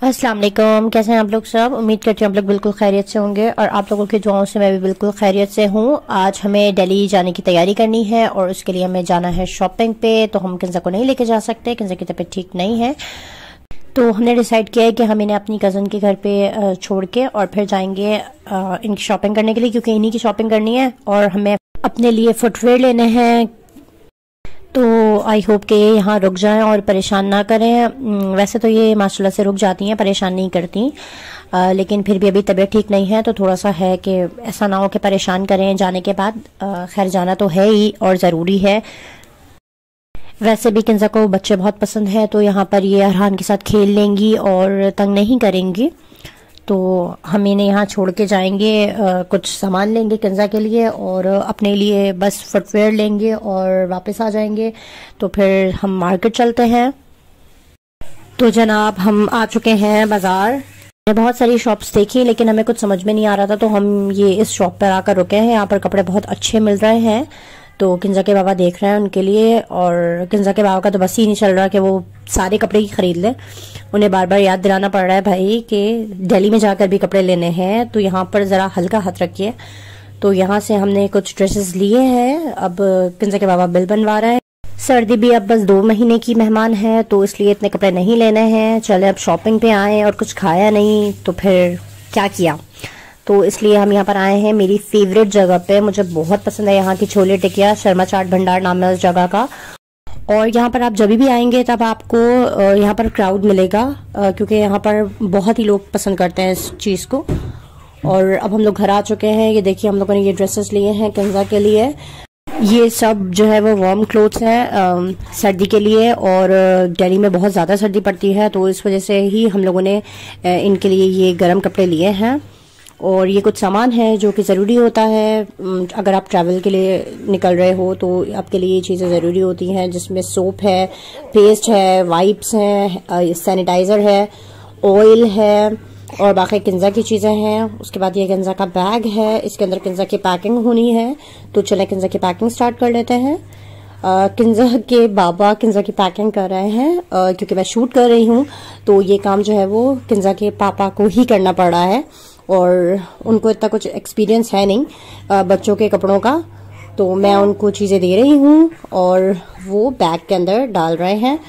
अस्सलाम वालेकुम। कैसे हैं आप लोग सब? उम्मीद करती हूँ आप लोग बिल्कुल खैरियत से होंगे और आप लोगों की दुआओं से मैं भी बिल्कुल खैरियत से हूँ। आज हमें दिल्ली जाने की तैयारी करनी है और उसके लिए हमें जाना है शॉपिंग पे। तो हम किंजा को नहीं लेके जा सकते, किंजा की तबीयत ठीक नहीं है। तो हमने डिसाइड किया है कि हम इन्हें अपनी कज़न के घर पे छोड़ के और फिर जाएंगे इनकी शॉपिंग करने के लिए, क्योंकि इन्हीं की शॉपिंग करनी है और हमें अपने लिए फुटवेयर लेने हैं। तो आई होप कि ये यहाँ रुक जाएं और परेशान ना करें। वैसे तो ये माशाल्लाह से रुक जाती हैं, परेशान नहीं करती, लेकिन फिर भी अभी तबीयत ठीक नहीं है तो थोड़ा सा है कि ऐसा ना हो कि परेशान करें जाने के बाद। खैर जाना तो है ही और ज़रूरी है। वैसे भी किंजा को बच्चे बहुत पसंद है तो यहाँ पर ये अरहान के साथ खेल लेंगी और तंग नहीं करेंगी। तो हम इन्हें यहाँ छोड़ के जाएंगे, कुछ सामान लेंगे किंजा के लिए और अपने लिए बस फुटवेयर लेंगे और वापस आ जाएंगे। तो फिर हम मार्केट चलते हैं। तो जनाब हम आ चुके हैं बाज़ार। मैंने बहुत सारी शॉप्स देखी लेकिन हमें कुछ समझ में नहीं आ रहा था, तो हम ये इस शॉप पर आकर रुके हैं। यहाँ पर कपड़े बहुत अच्छे मिल रहे हैं तो किंजा के बाबा देख रहे हैं उनके लिए, और किंजा के बाबा का तो बस ही नहीं चल रहा कि वो सारे कपड़े ही खरीद लें। उन्हें बार बार याद दिलाना पड़ रहा है भाई कि दिल्ली में जाकर भी कपड़े लेने हैं तो यहाँ पर ज़रा हल्का हाथ रखिए। तो यहाँ से हमने कुछ ड्रेसेस लिए हैं। अब किंजा के बाबा बिल बनवा रहा है। सर्दी भी अब बस 2 महीने की मेहमान है तो इसलिए इतने कपड़े नहीं लेने हैं। चले अब शॉपिंग पे आए और कुछ खाया नहीं तो फिर क्या किया, तो इसलिए हम यहाँ पर आए हैं मेरी फेवरेट जगह पे। मुझे बहुत पसंद है यहाँ की छोले टिकिया। शर्मा चाट भंडार नाम है उस जगह का। और यहाँ पर आप जब भी आएंगे तब आपको यहाँ पर क्राउड मिलेगा, क्योंकि यहाँ पर बहुत ही लोग पसंद करते हैं इस चीज़ को। और अब हम लोग घर आ चुके हैं। ये देखिए हम लोगों ने ये ड्रेसेस लिए हैं किंजा के लिए। ये सब जो है वो वार्म क्लोथ्स हैं सर्दी के लिए, और दिल्ली में बहुत ज़्यादा सर्दी पड़ती है तो इस वजह से ही हम लोगों ने इनके लिए ये गर्म कपड़े लिए हैं। और ये कुछ सामान है जो कि ज़रूरी होता है अगर आप ट्रैवल के लिए निकल रहे हो तो आपके लिए ये चीज़ें ज़रूरी होती हैं, जिसमें सोप है, पेस्ट है, वाइप्स हैं, सैनिटाइज़र है, ऑयल है और बाकी किंजा की चीज़ें हैं। उसके बाद ये किंजा का बैग है, इसके अंदर किंजा की पैकिंग होनी है। तो चलें किंजा की पैकिंग स्टार्ट कर लेते हैं। किंजा के बाबा किंजा की पैकिंग कर रहे हैं, क्योंकि मैं शूट कर रही हूँ तो ये काम जो है वो किंजा के पापा को ही करना पड़ रहा है और उनको इतना कुछ एक्सपीरियंस है नहीं बच्चों के कपड़ों का। तो मैं उनको चीज़ें दे रही हूँ और वो बैग के अंदर डाल रहे हैं।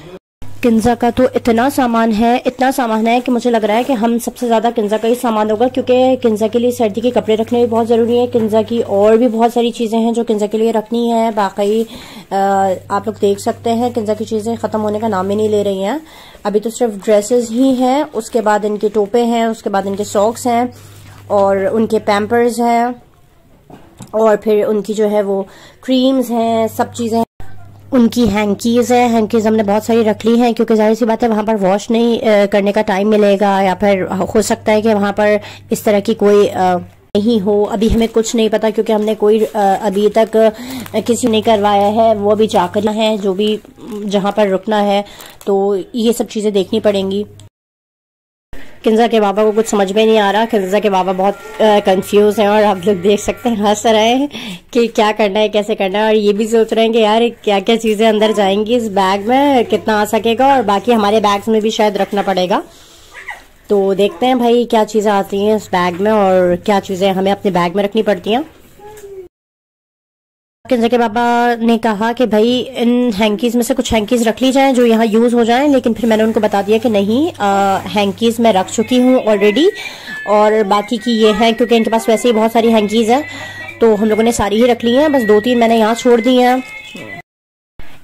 किंजा का तो इतना सामान है कि मुझे लग रहा है कि हम सबसे ज़्यादा किंजा का ही सामान होगा, क्योंकि किंजा के लिए सर्दी के कपड़े रखने भी बहुत ज़रूरी है। किंजा की और भी बहुत सारी चीज़ें हैं जो किंजा के लिए रखनी है। बाकी आप लोग देख सकते हैं किंजा की चीज़ें ख़त्म होने का नाम ही नहीं ले रही हैं। अभी तो सिर्फ ड्रेसेस ही हैं, उसके बाद इनके टोपे हैं, उसके बाद इनके सॉक्स हैं और उनके पैम्पर्स हैं और फिर उनकी जो है वो क्रीम्स हैं, सब चीज़ें। उनकी हैंकीज़ है, हैंकीज़ हमने बहुत सारी रख ली हैं क्योंकि जाहिर सी बात है वहाँ पर वॉश नहीं करने का टाइम मिलेगा, या फिर हो सकता है कि वहाँ पर इस तरह की कोई नहीं हो। अभी हमें कुछ नहीं पता क्योंकि हमने कोई अभी तक किसी नहीं करवाया है। वो अभी जाकर है जो भी जहाँ पर रुकना है, तो ये सब चीज़ें देखनी पड़ेंगी। किंजा के बाबा को कुछ समझ में नहीं आ रहा। किंजा के बाबा बहुत कंफ्यूज हैं और आप लोग देख सकते हैं हंस रहे हैं कि क्या करना है, कैसे करना है, और ये भी सोच रहे हैं कि यार क्या क्या चीज़ें अंदर जाएंगी इस बैग में, कितना आ सकेगा, और बाकी हमारे बैग्स में भी शायद रखना पड़ेगा। तो देखते हैं भाई क्या चीज़ें आती हैं इस बैग में और क्या चीज़ें हमें अपने बैग में रखनी पड़ती हैं। किंजा के बाबा ने कहा कि भाई इन हैंकीज़ में से कुछ हैंकीज़ रख ली जाएं जो यहाँ यूज़ हो जाएं, लेकिन फिर मैंने उनको बता दिया कि नहीं, हैंकीज़ मैं रख चुकी हूँ ऑलरेडी और बाकी की ये हैं, क्योंकि इनके पास वैसे ही बहुत सारी हैंकीज़ हैं तो हम लोगों ने सारी ही रख ली हैं। बस 2-3 मैंने यहाँ छोड़ दी हैं।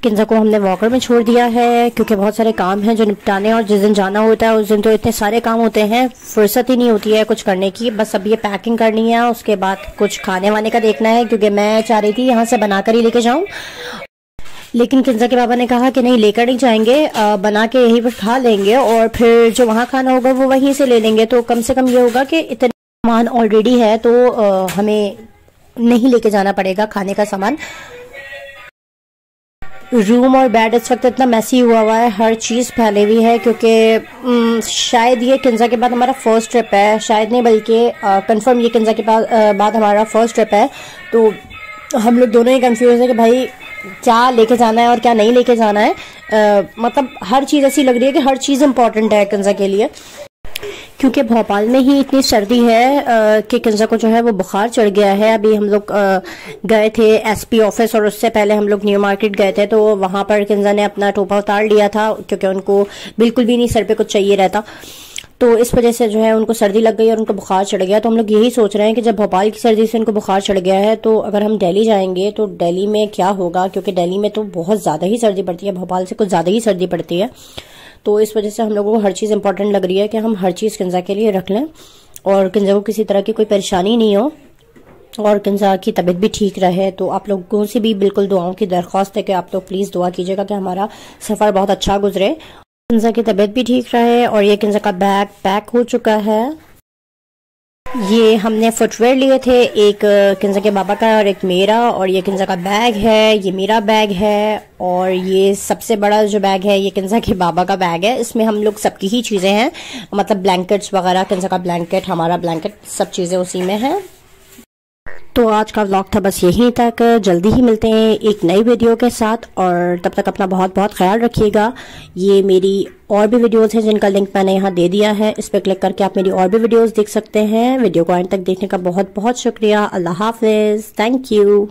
किंजा को हमने वॉकर में छोड़ दिया है क्योंकि बहुत सारे काम हैं जो निपटाने, और जिस दिन जाना होता है उस दिन तो इतने सारे काम होते हैं, फुर्सत ही नहीं होती है कुछ करने की। बस अब ये पैकिंग करनी है, उसके बाद कुछ खाने वाने का देखना है, क्योंकि मैं चाह रही थी यहाँ से बनाकर ही लेके जाऊँ, लेकिन किंजा के बाबा ने कहा कि नहीं लेकर नहीं जाएंगे, बना के यहीं पर खा लेंगे और फिर जो वहाँ खाना होगा वो वहीं से ले लेंगे। तो कम से कम ये होगा कि इतना सामान ऑलरेडी है तो हमें नहीं लेके जाना पड़ेगा खाने का सामान। रूम और बेड इस वक्त इतना मैसी हुआ है, हर चीज़ फैली हुई है, क्योंकि शायद ये किंजा के बाद हमारा फर्स्ट ट्रिप है, शायद नहीं बल्कि कंफर्म ये किंजा के बाद हमारा फर्स्ट ट्रिप है। तो हम लोग दोनों ही कंफ्यूज है कि भाई क्या लेके जाना है और क्या नहीं लेके जाना है। मतलब हर चीज़ ऐसी लग रही है कि हर चीज़ इम्पोर्टेंट है किंजा के लिए। क्योंकि भोपाल में ही इतनी सर्दी है कि किंजा को जो है वो बुखार चढ़ गया है। अभी हम लोग गए थे एसपी ऑफिस और उससे पहले हम लोग न्यू मार्केट गए थे, तो वहां पर किंजा ने अपना टोपा उतार लिया था क्योंकि उनको बिल्कुल भी नहीं सर पे कुछ चाहिए रहता। तो इस वजह से जो है उनको सर्दी लग गई और उनको बुखार चढ़ गया। तो हम लोग यही सोच रहे हैं कि जब भोपाल की सर्दी से उनको बुखार चढ़ गया है तो अगर हम दिल्ली जाएंगे तो दिल्ली में क्या होगा, क्योंकि दिल्ली में तो बहुत ज़्यादा ही सर्दी पड़ती है, भोपाल से कुछ ज़्यादा ही सर्दी पड़ती है। तो इस वजह से हम लोगों को हर चीज़ इंपॉर्टेंट लग रही है कि हम हर चीज़ किंजा के लिए रख लें और किंजा को किसी तरह की कोई परेशानी नहीं हो और किंजा की तबीयत भी ठीक रहे। तो आप लोगों से भी बिल्कुल दुआओं की दरख्वास्त है कि आप लोग प्लीज़ दुआ कीजिएगा कि हमारा सफ़र बहुत अच्छा गुजरे, किंजा की तबीयत भी ठीक रहे। और ये किंजा का बैग पैक हो चुका है। ये हमने फुटवेयर लिए थे, एक किंजा के बाबा का और एक मेरा, और ये किंजा का बैग है, ये मेरा बैग है, और ये सबसे बड़ा जो बैग है ये किंजा के बाबा का बैग है। इसमें हम लोग सबकी ही चीज़ें हैं, मतलब ब्लैंकेट्स वगैरह, किंजा का ब्लैंकेट, हमारा ब्लैंकेट, सब चीज़ें उसी में हैं। तो आज का व्लॉग था बस यहीं तक। जल्दी ही मिलते हैं एक नई वीडियो के साथ, और तब तक अपना बहुत बहुत ख्याल रखिएगा। ये मेरी और भी वीडियोस हैं जिनका लिंक मैंने यहाँ दे दिया है, इस पर क्लिक करके आप मेरी और भी वीडियोस देख सकते हैं। वीडियो को अंत तक देखने का बहुत बहुत शुक्रिया। अल्लाह हाफिज़, थैंक यू।